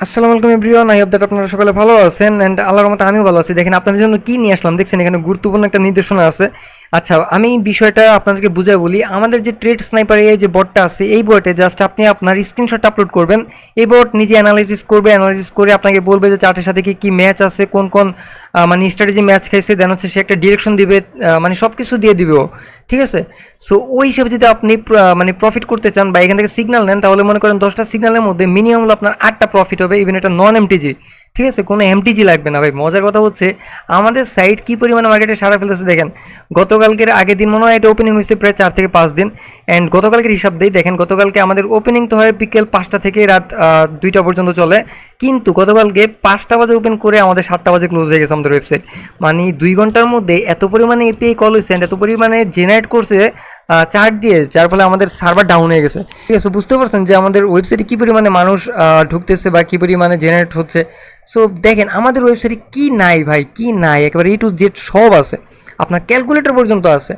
আসসালামু আলাইকুম everyone, I hope that আপনারা সকলে ভালো আছেন অ্যান্ড আল্লাহর রহমতে আমিও ভালো আছি। দেখেন আপনাদের জন্য কি নিয়ে আসলাম, দেখছেন এখানে গুরুত্বপূর্ণ একটা নির্দেশনা আছে। আচ্ছা, আমি বিষয়টা আপনাদেরকে বুঝাই বলি। আমাদের যে ট্রেড স্নাইপার এই যে বটটা আছে, এই বটে জাস্ট আপনি আপনার স্ক্রিনশট আপলোড করবেন। এই বট নিজে অ্যানালাইসিস করবে, অ্যানালাইসিস করে আপনাকে বলবে যে চার্টের সাথে কি কি ম্যাচ আছে, কোন কোন মানে স্ট্র্যাটেজি ম্যাচ খাইছে, দেন হচ্ছে সে একটা ডিরেকশন দিবে, মানে সব কিছু দিয়ে দিবে ও। ঠিক আছে। সো ওই হিসেবে যদি আপনি মানে প্রফিট করতে চান বা এখান থেকে সিগন্যাল নেন, তাহলে মনে করেন 10টা সিগন্যালের মধ্যে মিনিমাম হলো আপনার 8টা প্রফিট হবে, ইভেন এটা নন এমটিজি। ঠিক আছে, কোনো এমটিজি লাগবে না ভাই। মজার কথা হচ্ছে আমাদের সাইট কী পরিমাণে মার্কেটে সারা ফেলেছে দেখেন। গতকালকের আগের দিন মনে হয় এটা ওপেনিং হয়েছে প্রায় 4 থেকে 5 দিন। অ্যান্ড গতকালকের হিসাব দিই, দেখেন গতকালকে আমাদের ওপেনিং তো হয় বিকেল 5টা থেকে রাত 2টা পর্যন্ত চলে। কিন্তু গতকালকে 5টা বাজে ওপেন করে আমাদের 7টা বাজে ক্লোজ হয়ে গেছে আমাদের ওয়েবসাইট। মানে 2 ঘন্টার মধ্যে এত পরিমাণে এপিআই কল হয়েছে, এত পরিমাণে জেনারেট করছে চার্ট দিয়ে, যার ফলে আমাদের সার্ভার ডাউন হয়ে গেছে। ঠিক আছে, বুঝতে পারছেন যে আমাদের ওয়েবসাইটে কী পরিমাণে মানুষ ঢুকতেছে বা কী পরিমাণে জেনারেট হচ্ছে। সো দেখেন আমাদের ওয়েবসাইটে কি নাই ভাই, কি নাই, একেবারে টু জেড সব আছে, আপনার ক্যালকুলেটর পর্যন্ত আছে।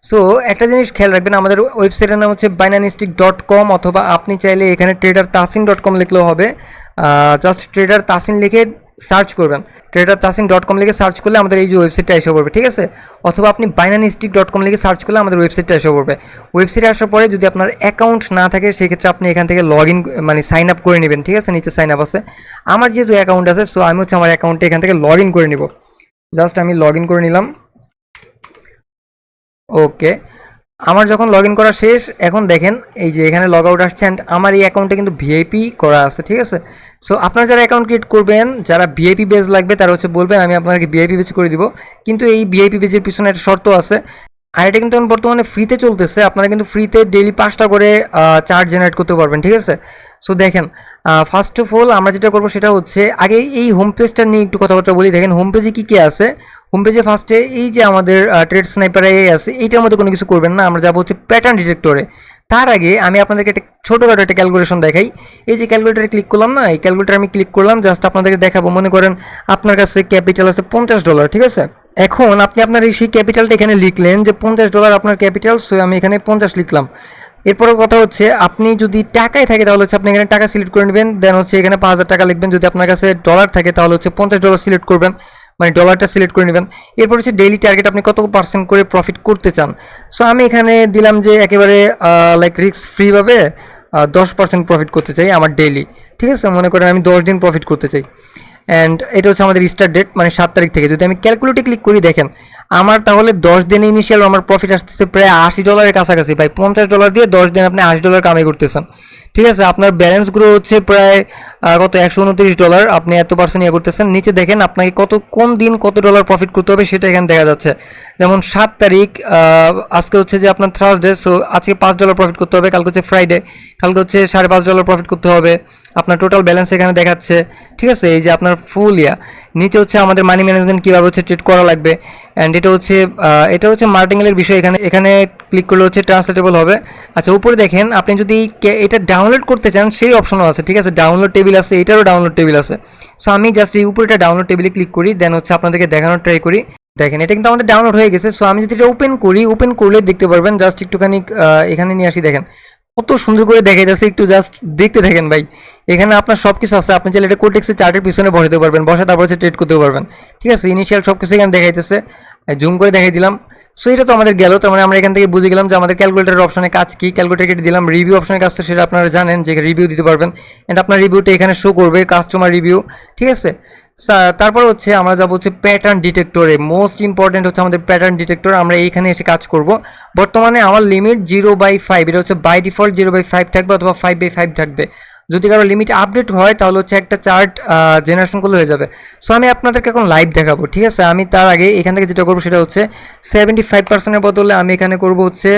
সো একটা জিনিস খেয়াল রাখবেন, আমাদের ওয়েবসাইটের নাম হচ্ছে binancetic.com, অথবা আপনি চাইলে এখানে tradertasin.com লিখলেও হবে। জাস্ট ট্রেডার তাসিন লিখে সার্চ করবেন, tradertasin.com লিখে সার্চ করলে আমাদের এই যে ওয়েবসাইটটা এসে পড়বে। ঠিক আছে, অথবা আপনি binancetic.com লিখে সার্চ করলে আমাদের ওয়েবসাইটটা এসে পড়বে। ওয়েবসাইটে আসার পরে যদি আপনার অ্যাকাউন্ট না থাকে, সেক্ষেত্রে আপনি এখান থেকে লগ ইন মানে সাইন আপ করে নেবেন। ঠিক আছে, নিচে সাইন আপ আছে। আমার যেহেতু অ্যাকাউন্ট আছে, সো আমি হচ্ছে আমার অ্যাকাউন্টে এখান থেকে লগ ইন করে নিব। জাস্ট আমি লগ ইন করে নিলাম। ওকে, আমার যখন লগ ইন করা শেষ, এখন দেখেন এই যে এখানে লগ আউট আসছে। অ্যান্ড আমার এই অ্যাকাউন্টে কিন্তু ভিআইপি করা আছে। ঠিক আছে, সো আপনারা যারা অ্যাকাউন্ট ক্রিয়েট করবেন, যারা ভিআইপি বেজ লাগবে, তারা হচ্ছে বলবেন, আমি আপনাকে ভিআইপি বেজ করে দিব। কিন্তু এই ভিআইপি বেজের পিছনে একটা শর্ত আছে। আর এটা কিন্তু এখন বর্তমানে ফ্রিতে চলতেছে, আপনারা কিন্তু ফ্রিতে ডেইলি 5টা করে চার্ট জেনারেট করতে পারবেন। ঠিক আছে, সো দেখেন ফার্স্ট অফ অল আমরা যেটা করবো সেটা হচ্ছে আগে এই হোম পেজটা নিয়ে একটু কথাবার্তা বলি। দেখেন হোম পেজে কী কী আছে। হোম পেজে ফার্স্টে এই যে আমাদের ট্রেড স্নাইপার এই আছে, এইটার মধ্যে কোনো কিছু করবেন না, আমরা যাবো হচ্ছে প্যাটার্ন ডিটেক্টরে। তার আগে আমি আপনাদেরকে একটা ছোটোখাটো একটা ক্যালকুলেশন দেখাই। এই যে ক্যালকুলেটারে ক্লিক করলাম না, এই ক্যালকুলেটার আমি ক্লিক করলাম, জাস্ট আপনাদেরকে দেখাবো। মনে করেন আপনার কাছে ক্যাপিটাল আছে $50। ঠিক আছে, এখন আপনি আপনার এই সেই ক্যাপিটালটা এখানে লিখলেন যে $50 আপনার ক্যাপিটাল, সো আমি এখানে 50 লিখলাম। এরপরে কথা হচ্ছে আপনি যদি টাকায় থাকে তাহলে হচ্ছে আপনি এখানে টাকা সিলেক্ট করে নেবেন, দেন হচ্ছে এখানে 5000 টাকা লিখবেন। যদি আপনার কাছে ডলার থাকে তাহলে হচ্ছে $50 সিলেক্ট করবেন, মানে ডলারটা সিলেক্ট করে নেবেন। এরপর হচ্ছে ডেইলি টার্গেট আপনি কত % করে প্রফিট করতে চান। সো আমি এখানে দিলাম যে একেবারে লাইক রিস্ক ফ্রিভাবে 10% প্রফিট করতে চাই আমার ডেইলি। ঠিক আছে, মনে করেন আমি 10 দিন প্রফিট করতে চাই। অ্যান্ড এটা হচ্ছে আমাদের স্টার্ট ডেট, মানে 7 তারিখ থেকে। যদি আমি ক্যালকুলেটে ক্লিক করি, দেখেন আমার তাহলে 10 দিনে ইনিশিয়াল আমার প্রফিট আসতেছে প্রায় $80 কাছাকাছি। ভাই $50 দিয়ে 10 দিন আপনি $80 কামাই করতেছেন। ঠিক আছে, আপনার ব্যালেন্স গ্রো হচ্ছে প্রায় কত $129, আপনি এত % ইয়ে করতেছেন। নিচে দেখেন আপনাকে কোন দিন কত ডলার প্রফিট করতে হবে সেটা এখানে দেখা যাচ্ছে। যেমন 7 তারিখ, আজকে হচ্ছে যে আপনার থার্সডে, সো আজকে $5 প্রফিট করতে হবে, কালকে হচ্ছে ফ্রাইডে, কালকে হচ্ছে $5.5 প্রফিট করতে হবে। আপনার টোটাল ব্যালেন্স এখানে দেখাচ্ছে। ঠিক আছে, এই যে আপনার ফুল নিচে হচ্ছে আমাদের মানি ম্যানেজমেন্ট কীভাবে হচ্ছে ট্রেড করা লাগবে। অ্যান্ড এটা হচ্ছে মার্টিংয়ের বিষয়। এখানে ক্লিক করলে হচ্ছে ট্রান্সলেটেবল হবে। আচ্ছা, উপরে দেখেন আপনি যদি এটা ডাউনলোড করতে চান সেই অপশনও আছে। ঠিক আছে, ডাউনলোড টেবিল আছে, এটারও ডাউনলোড টেবিল আছে। সো আমি জাস্ট এই উপরেটা ডাউনলোড টেবিলে ক্লিক করি, দেন হচ্ছে আপনাদেরকে দেখানোর ট্রাই করি। দেখেন এটা কিন্তু আমাদের ডাউনলোড হয়ে গেছে। সো আমি যদি এটা ওপেন করি, ওপেন করলে দেখতে পারবেন। জাস্ট একটুখানি এখানে নিয়ে আসি, দেখেন কত সুন্দর করে দেখা যাচ্ছে। একটু জাস্ট দেখতে থাকেন ভাই, এখানে আপনার সব কিছু আছে। আপনি চাইলে এটা কোটেক্সের চার্টের পিছনে বসাতে পারবেন, বসে তারপর হচ্ছে ট্রেড করতে পারবেন। ঠিক আছে, ইনিশিয়াল সব কিছু এখানে দেখাইতেছে, জুম করে দেখাই দিলাম। সো এটা তো আমাদের গেল। তার মানে আমরা এখান থেকে বুঝে গেলাম যে আমাদের ক্যালকুলেটারের অপশনে কাজ কি। ক্যালকুলেটার কেটে দিলাম। রিভিউ অপশনের কাজ তো সেটা আপনারা জানেন যে রিভিউ দিতে পারবেন, এন্ড আপনার রিভিউটা এখানে শো করবে, কাস্টমার রিভিউ। ঠিক আছে, তারপর হচ্ছে আমরা যাবো হচ্ছে প্যাটার্ন ডিটেক্টরে। মোস্ট ইম্পর্টেন্ট হচ্ছে আমাদের প্যাটার্ন ডিটেক্টর। আমরা এইখানে এসে কাজ করব। বর্তমানে আমার লিমিট 0/5, এটা হচ্ছে বাই ডিফল্ট 0/5 থাকবে, অথবা 5/5 থাকবে। যদি কারো লিমিট আপডেট হয় তাহলে হচ্ছে একটা চার্ট জেনারেশন করলে হয়ে যাবে। সো আমি আপনাদেরকে এখন লাইভ দেখাবো। ঠিক আছে, আমি তার আগে এখান থেকে যেটা করবো সেটা হচ্ছে 75%-এর বদলে আমি এখানে করব হচ্ছে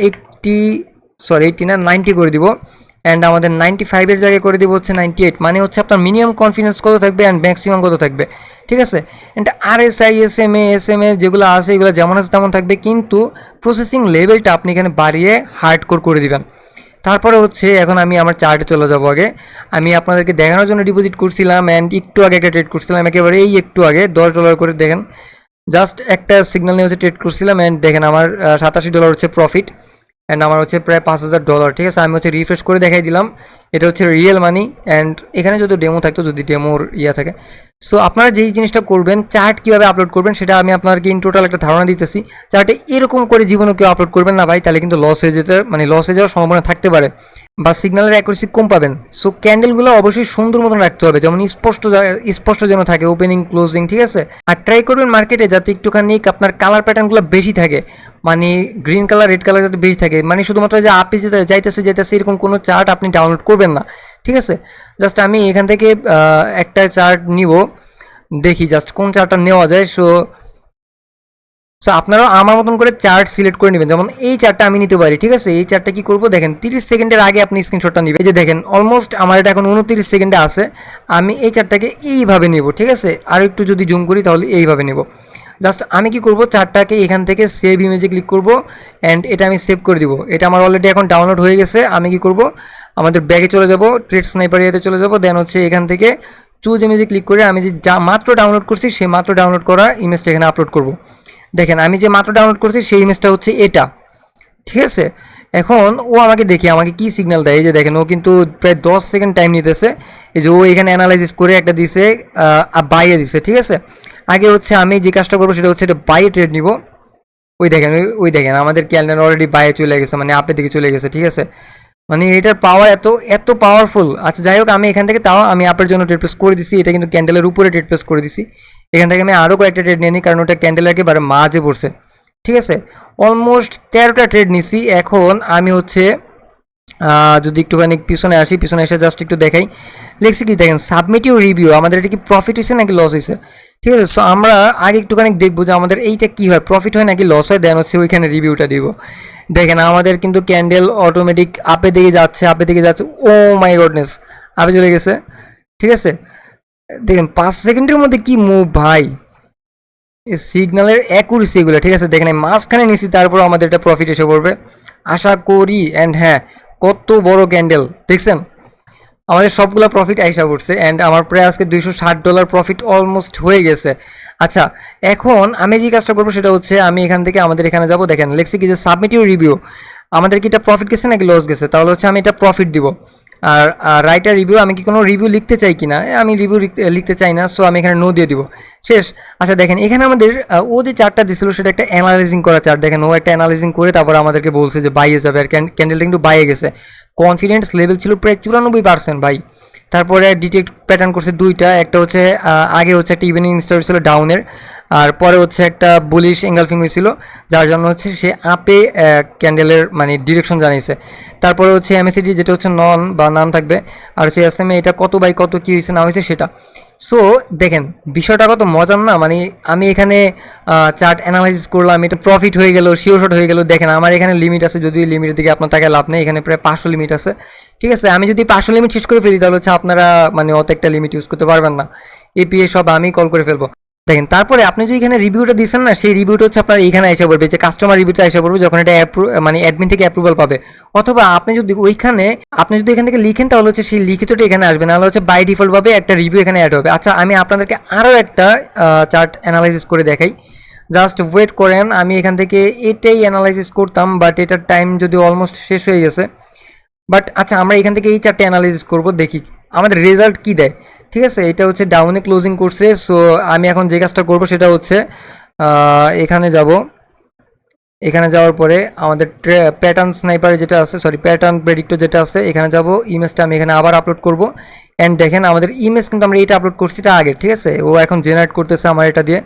80 না 90 করে দিব। অ্যান্ড আমাদের 95-এর জায়গায় করে দিব হচ্ছে 98। মানে হচ্ছে আপনার মিনিমাম কনফিডেন্স কত থাকবে অ্যান্ড ম্যাক্সিমাম কত থাকবে। ঠিক আছে, অ্যান্ড RSI SMA যেগুলো আছে এগুলো যেমন আছে তেমন থাকবে, কিন্তু প্রসেসিং লেভেলটা আপনি এখানে বাড়িয়ে হার্ডকোর করে দিবেন। তারপরে হচ্ছে এখন আমি আমার চার্টে চলে যাব। আগে আমি আপনাদেরকে দেখানোর জন্য ডিপোজিট করছিলাম, অ্যান্ড একটু আগে একটা ট্রেড করছিলাম, একেবারে এই একটু আগে $10 করে। দেখেন জাস্ট একটা সিগন্যাল নিয়ে হচ্ছে ট্রেড করছিলাম, অ্যান্ড দেখেন আমার $87 হচ্ছে প্রফিট, অ্যান্ড আমার হচ্ছে প্রায় $5000। ঠিক আছে, আমি হচ্ছে রিফ্রেশ করে দেখাই দিলাম। এটা হচ্ছে রিয়েল মানি। অ্যান্ড এখানে যদি ডেমো থাকতো, যদি ডেমোর ইয়া থাকে। সো আপনারা যেই জিনিসটা করবেন, চার্ট কীভাবে আপলোড করবেন সেটা আমি আপনাদেরকে ইন টোটাল একটা ধারণা দিতেছি। চার্টে এরকম করে জীবনে কেউ আপলোড করবেন না ভাই, তাহলে কিন্তু লস হয়ে যেতে লস হয়ে যাওয়ার সম্ভাবনা থাকতে পারে, বা সিগন্যালের অ্যাকুরেসি কম পাবেন। সো ক্যান্ডেলগুলো অবশ্যই সুন্দর মতন রাখতে হবে, যেমন স্পষ্ট যেন থাকে, ওপেনিং ক্লোজিং, ঠিক আছে। আর ট্রাই করবেন মার্কেটে যাতে একটুখানি আপনার কালার প্যাটার্নগুলো বেশি থাকে, মানে গ্রিন কালার রেড কালার যাতে বেশি থাকে, মানে শুধুমাত্র যে আপনি যেতে যাইতেছে এরকম কোনো চার্ট আপনি ডাউনলোড করবেন না, ঠিক আছে। জাস্ট আমি এখান থেকে একটা চার্ট নিব, দেখি জাস্ট কোন চার্টটা নেওয়া যায়। সো আপনারাও আমার মতন করে চার্ট সিলেক্ট করে নেবেন, যেমন এই চার্টটা আমি নিতে পারি, ঠিক আছে। এই চার্টটা কি করবো দেখেন, 30 সেকেন্ডের আগে আপনি স্ক্রিনশটটা নেবেন। এই যে দেখেন অলমোস্ট আমার এটা এখন 29 সেকেন্ডে আছে। আমি এই চার্টটাকে এইভাবে নেব, ঠিক আছে। আর একটু যদি জুম করি তাহলে এইভাবে নেব। জাস্ট আমি কি করব, চার্টটাকে এখান থেকে সেভ ইমেজে ক্লিক করব, অ্যান্ড এটা আমি সেভ করে দিব। এটা আমার অলরেডি এখন ডাউনলোড হয়ে গেছে। আমি কি করব, আমাদের ব্যাগে চলে যাব, ট্রেড স্নাইপার ইয়েতে চলে যাব, দেন হচ্ছে এখান থেকে চুজ ইমেজে ক্লিক করে আমি যে যা মাত্র ডাউনলোড করছি সেই মাত্র ডাউনলোড করা ইমেজটা এখানে আপলোড করব। দেখেন আমি যে মাত্র ডাউনলোড করছি সেই ইমেজটা হচ্ছে এটা, ঠিক আছে। এখন ও আমাকে আমাকে কি সিগন্যাল দেয়, এই যে দেখেন ও কিন্তু প্রায় 10 সেকেন্ড টাইম নিতেছে। এই যে ও এখানে অ্যানালাইসিস করে একটা দিছে, বাইয়ে দিছে, ঠিক আছে। আগে হচ্ছে আমি যে কাজটা করবো সেটা হচ্ছে এটা বাইয়ে ট্রেড নিব। ওই দেখেন আমাদের ক্যালেন্ডার অলরেডি বাইয়ে চলে গেছে, মানে আপের দিকে চলে গেছে, ঠিক আছে। মানে এটার পাওয়ার এত পাওয়ারফুল। আচ্ছা যাই হোক, আমি এখান থেকে তাও আমি আপের জন্য ট্রেড প্লেস করে দিছি। এটা কিন্তু ক্যান্ডেলের উপরে ট্রেড প্লেস করে দিছি। এখান থেকে আমি আরও কয়েকটা ট্রেড নিয়ে নিই, কারণ ওটা ক্যান্ডেলের একেবারে মাঝে পড়ছে, ঠিক আছে। অলমোস্ট 13টা ট্রেড নিছি। এখন আমি হচ্ছে যদি একটুখানি পিছনে এসে জাস্ট একটু দেখাই, লিখছি কি দেখেন, সাবমিট ইউর রিভিউ। আমাদের এটা কি প্রফিট হয়েছে নাকি লস হয়েছে, ঠিক আছে। সো আমরা আগে একটুখানি দেখবো যে আমাদের এইটা কী হয়, প্রফিট হয় নাকি লস হয়, দেন হচ্ছে ওইখানে রিভিউটা দিব। দেখেন আমাদের কিন্তু ক্যান্ডেল অটোমেটিক আপে দিকে যাচ্ছে। ও মাই গডনেস, আপে চলে গেছে, ঠিক আছে। দেখেন 5 সেকেন্ডের মধ্যে কি মুভ ভাই, এই সিগন্যালের অ্যাকুরেসি এগুলো, ঠিক আছে। দেখেন মাঝখানে নিছি, তারপর আমাদের এটা প্রফিট এসে পড়বে আশা করি। অ্যান্ড হ্যাঁ, কত বড় ক্যান্ডেল দেখছেন, আমাদের সবগুলো প্রফিট আইসা পড়ছে। অ্যান্ড আমার প্রায় আজকে $260 প্রফিট অলমোস্ট হয়ে গেছে। আচ্ছা এখন আমি যে কাজটা করবো সেটা হচ্ছে আমি এখান থেকে আমাদের এখানে যাব। দেখেন লেখছি কি যে সাবমিট ইউর রিভিউ। আমাদের কি এটা প্রফিট গেছে নাকি লস গেছে, তাহলে হচ্ছে আমি এটা প্রফিট দিব। আর রাইটার রিভিউ, আমি কি কোনো রিভিউ লিখতে চাই কি না, আমি রিভিউ লিখতে চাই না, সো আমি এখানে নো দিয়ে দিব, শেষ। আচ্ছা দেখেন এখানে আমাদের ও যে চার্টটা দিছিল সেটা একটা অ্যানালাইজিং করা চার্ট। দেখেন ও একটা অ্যানালাইজিং করে তারপর আমাদেরকে বলছে যে বাইয়ে যাবে, আর ক্যান্ডেলটা কিন্তু বাইয়ে গেছে। কনফিডেন্স লেভেল ছিল প্রায় 94% ভাই। তারপরে ডিটেক্ট প্যাটার্ন করছে দুইটা, একটা হচ্ছে আগে হচ্ছে একটা ইভিনিং স্টার ছিল ডাউনের, আর পরে হচ্ছে একটা বুলিশ এঙ্গালফিং হয়েছিল, যার জন্য হচ্ছে সে আপে ক্যান্ডেলের মানে ডিরেকশন জানিয়েছে। তারপরে হচ্ছে এমএসিডি যেটা হচ্ছে নন বা নান থাকবে, আর হচ্ছে এসএমএ এটা কত বাই কত কী হয়েছে না হয়েছে সেটা। সো দেখেন বিষয়টা কত মজার না, মানে আমি এখানে চার্ট অ্যানালাইসিস করলাম, এটা প্রফিট হয়ে গেল, শিওর শট হয়ে গেল। দেখেন আমার এখানে লিমিট আছে, যদি লিমিটের দিকে আপনার তাকে লাভ নেই, এখানে প্রায় 500 লিমিট আছে, ঠিক আছে। আমি যদি 500 লিমিট শেষ করে ফেলি তাহলে হচ্ছে আপনারা মানে অত একটা লিমিট ইউজ করতে পারবেন না, এপিএ সব আমি কল করে ফেলবো। দেখেন তারপরে আপনি যদি এখানে রিভিউটা দিচ্ছেন না, সেই রিভিউটা হচ্ছে আপনার এখানে এসে পড়বে, যে কাস্টমার রিভিউটা এসে পড়বে যখন এটা মানে অ্যাডমিন থেকে অ্যাপ্রুভাল পাবে। অথবা আপনি যদি এখান থেকে লিখেন তাহলে হচ্ছে সেই লিখিতটা এখানে আসবে, নাহলে হচ্ছে বাই ডিফল্টভাবে একটা রিভিউ এখানে অ্যাড হবে। আচ্ছা আমি আপনাদেরকে আরও একটা চার্ট অ্যানালাইসিস করে দেখাই, জাস্ট ওয়েট করেন। আমি এখান থেকে এটাই অ্যানালাইসিস করতাম, বাট এটার টাইম যদি অলমোস্ট শেষ হয়ে গেছে। বাট আচ্ছা আমরা এখান থেকে এই চারটে অ্যানালাইসিস করবো, দেখি আমাদের রেজাল্ট কী দেয়, ঠিক আছে। এটা হচ্ছে ডাউনে ক্লোজিং করছে। সো আমি এখন যে কাজটা করবো সেটা হচ্ছে এখানে যাওয়ার পরে আমাদের প্যাটার্ন স্নাইপার যেটা আছে, প্যাটার্ন প্রেডিক্টর যেটা আছে, এখানে যাব। ইমেজটা আমি এখানে আবার আপলোড করব। অ্যান্ড দেখেন আমাদের ইমেজ কিন্তু আমরা এটা আপলোড করছি এটা আগে, ঠিক আছে। ও এখন জেনারেট করতেছে আমার এটা দিয়ে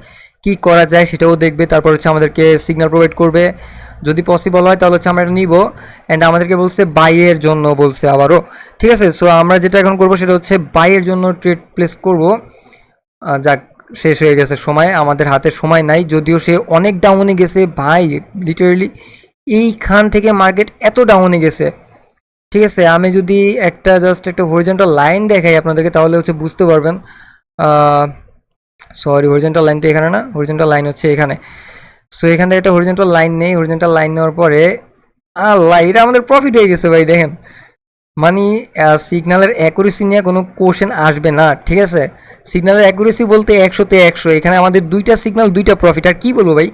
কি করা যায় সেটাও দেখবে, তারপর হচ্ছে আমাদেরকে সিগন্যাল প্রোভাইড করবে, যদি পসিবল হয় তাহলে হচ্ছে আমরা এটা নিব। অ্যান্ড আমাদেরকে বলছে বাইয়ের জন্য বলছে আবারও, ঠিক আছে। সো আমরা যেটা এখন করবো সেটা হচ্ছে বাইয়ের জন্য ট্রেড প্লেস করব। যাক শেষ হয়ে গেছে সময়, আমাদের হাতে সময় নাই, যদিও সে অনেক ডাউনে গেছে ভাই, লিটারেলি এইখান থেকে মার্কেট এত ডাউনে গেছে, ঠিক আছে। আমি যদি জাস্ট একটা হরিজন্টাল লাইন দেখাই আপনাদেরকে তাহলে হচ্ছে বুঝতে পারবেন। হরিজন্টাল লাইনটা এখানে না, হরিজন্টাল লাইন হচ্ছে এখানে। সো এখান থেকে একটা হরিজন্টাল লাইন নেই, হরিজন্টাল লাইন নেওয়ার পরে আল্লাহ এটা আমাদের প্রফিট হয়ে গেছে ভাই। দেখেন মানে সিগন্যালের অ্যাকুরেসি নিয়ে কোনো কোশ্চেন আসবে না, ঠিক আছে। সিগন্যালের অ্যাকুরেসি বলতে 100-তে 100, এখানে আমাদের দুইটা সিগন্যাল দুইটা প্রফিট, আর কী বলবো ভাই।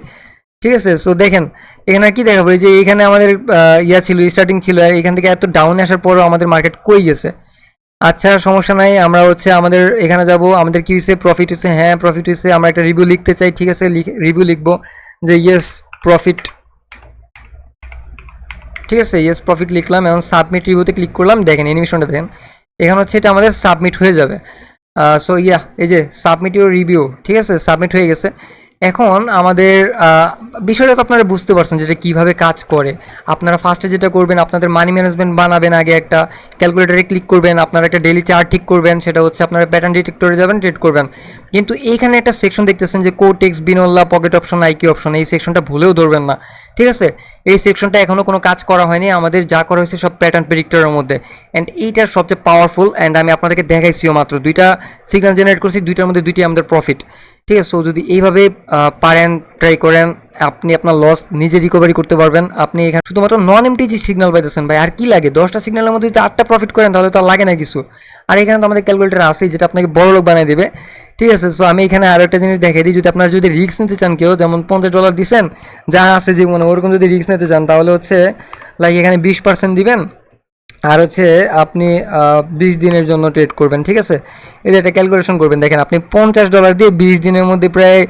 ঠিক আছে। সো দেখেন এখানে কি দেখাবো, এই যে এখানে আমাদের ইয়া ছিল, স্টার্টিং ছিল, আর এখান থেকে এত ডাউন আসার পরও আমাদের মার্কেট কই গেছে। আচ্ছা সমস্যা নাই, আমরা হচ্ছে আমাদের এখানে যাব, আমাদের কি হয়েছে, প্রফিট হয়েছে, হ্যাঁ প্রফিট হয়েছে, আমরা একটা রিভিউ লিখতে চাই, ঠিক আছে রিভিউ লিখবো যে ইয়েস প্রফিট, ঠিক আছে ইয়েস প্রফিট লিখলাম। এখন সাবমিট রিভিউতে ক্লিক করলাম, দেখেন অ্যানিমেশনটা দেখেন, এখানে হচ্ছে এটা আমাদের সাবমিট হয়ে যাবে। সো ইয়া এই যে সাবমিট ইউর রিভিউ, ঠিক আছে সাবমিট হয়ে গেছে। এখন আমাদের বিষয়টা তো আপনারা বুঝতে পারছেন যেটা কীভাবে কাজ করে। আপনারা ফার্স্টে যেটা করবেন, আপনাদের মানি ম্যানেজমেন্ট বানাবেন, আগে একটা ক্যালকুলেটারে ক্লিক করবেন, আপনারা একটা ডেইলি চার্ট ঠিক করবেন, সেটা হচ্ছে আপনারা প্যাটার্ন ডিটেক্টরে যাবেন, ট্রেড করবেন। কিন্তু এইখানে একটা সেকশন দেখতেছেন যে কোটেক্স, বিনোল্লা, পকেট অপশন, আইকি অপশন, এই সেকশনটা ভুলেও ধরবেন না, ঠিক আছে। এই সেকশনটা এখনও কোনো কাজ করা হয়নি, আমাদের যা করা হয়েছে সব প্যাটার্ন প্রেডিক্টরের মধ্যে। অ্যান্ড এইটার সবচেয়ে পাওয়ারফুল, অ্যান্ড আমি আপনাদেরকে দেখাইছিও মাত্র দুইটা সিগন্যাল জেনারেট করছি, দুইটার মধ্যে দুইটি আমাদের প্রফিট, ঠিক আছে। সো যদি এইভাবে পারেন, ট্রাই করেন, আপনি আপনার লস নিজে রিকভারি করতে পারবেন। আপনি এখানে শুধুমাত্র নন এমটিজি সিগন্যাল পাইতেছেন ভাই, আর কি লাগে, 10টা সিগন্যালের মধ্যে যদি 8টা প্রফিট করেন তাহলে তো আর লাগে না কিছু। আর এখানে তো আমাদের ক্যালকুলেটার আছে যেটা আপনাকে বড় লোক বানিয়ে দেবে, ঠিক আছে। সো আমি এখানে আরও একটা জিনিস দেখাই দিই, যদি আপনারা যদি রিস্ক নিতে চান, কেউ যেমন $50 দিচ্ছেন যা আছে জীবনে, ওরকম যদি রিস্ক নিতে চান তাহলে হচ্ছে লাইক এখানে 20% দিবেন, আর হচ্ছে আপনি 20 দিনের জন্য ট্রেড করবেন, ঠিক আছে। এই যে একটা ক্যালকুলেশন করবেন, দেখেন আপনি $50 দিয়ে 20 দিনের মধ্যে প্রায়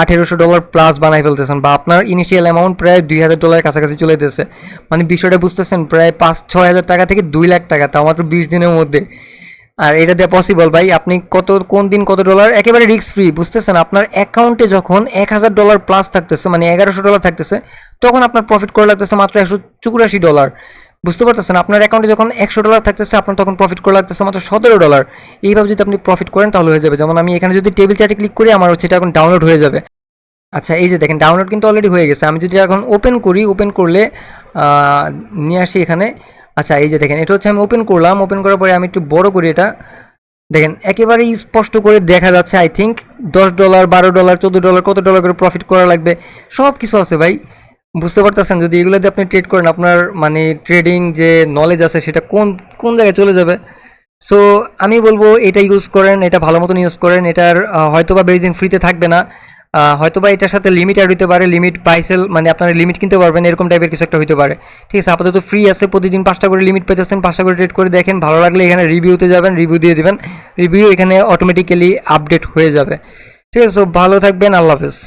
$1800 প্লাস বানাই ফেলতেছেন, বা আপনার ইনিশিয়াল অ্যামাউন্ট প্রায় $2000 কাছাকাছি চলে যেতেছে। মানে বিষয়টা বুঝতেছেন, প্রায় 5-6 হাজার টাকা থেকে 2 লাখ টাকা, তাও মাত্র 20 দিনের মধ্যে। আর এটা দেওয়া পসিবল ভাই, আপনি কোন দিন কত ডলার, একেবারে রিস্ক ফ্রি, বুঝতেছেন। আপনার অ্যাকাউন্টে যখন $1000 প্লাস থাকতেছে, মানে $1100 থাকতেছে, তখন আপনার প্রফিট করে লাগতেছে মাত্র $184। বুঝতে পারতেছেন, আপনার অ্যাকাউন্টে যখন $100 থাকতেছে, আপনার তখন প্রফিট করে লাগতেছে মাত্র $17। এইভাবে যদি আপনি প্রফিট করেন তাহলে হয়ে যাবে। যেমন আমি এখানে যদি টেবিল চার্টে ক্লিক করি, আমার হচ্ছে এটা এখন ডাউনলোড হয়ে যাবে। আচ্ছা এই যে দেখেন ডাউনলোড কিন্তু অলরেডি হয়ে গেছে। আমি যদি এখন ওপেন করি, ওপেন করলে নিয়ে আসি এখানে। আচ্ছা এই যে দেখেন এটা হচ্ছে আমি ওপেন করলাম, ওপেন করার পরে আমি একটু বড় করি এটা, দেখেন একেবারেই স্পষ্ট করে দেখা যাচ্ছে। আই থিঙ্ক $10, $12, $14, কত ডলার করে প্রফিট করা লাগবে সব কিছু আছে ভাই, বুঝতে পারতেছেন। যদি এগুলো দিয়ে আপনি ট্রেড করেন, আপনার মানে ট্রেডিং যে নলেজ আছে সেটা কোন কোন জায়গায় চলে যাবে। সো আমি বলবো এটা ইউজ করেন, এটা ভালো মতন ইউজ করেন। এটার হয়তোবা বেশি দিন ফ্রিতে থাকবে না, হয়তোবা এটার সাথে লিমিট অ্যাড হতে পারে, লিমিট পাইসেল মানে আপনারা লিমিট কিনতে পারবেন, এরকম টাইপের কিছু একটা হতে পারে, ঠিক আছে। আপাতত ফ্রি আছে, প্রতিদিন 5টা করে লিমিট পেয়েছেন, 5টা করে ট্রেড করে দেখেন, ভালো লাগলে এখানে রিভিউতে যাবেন, রিভিউ দিয়ে দেবেন, রিভিউ এখানে অটোমেটিক্যালি আপডেট হয়ে যাবে, ঠিক আছে। সো ভালো থাকবেন, আল্লাহ হাফেজ।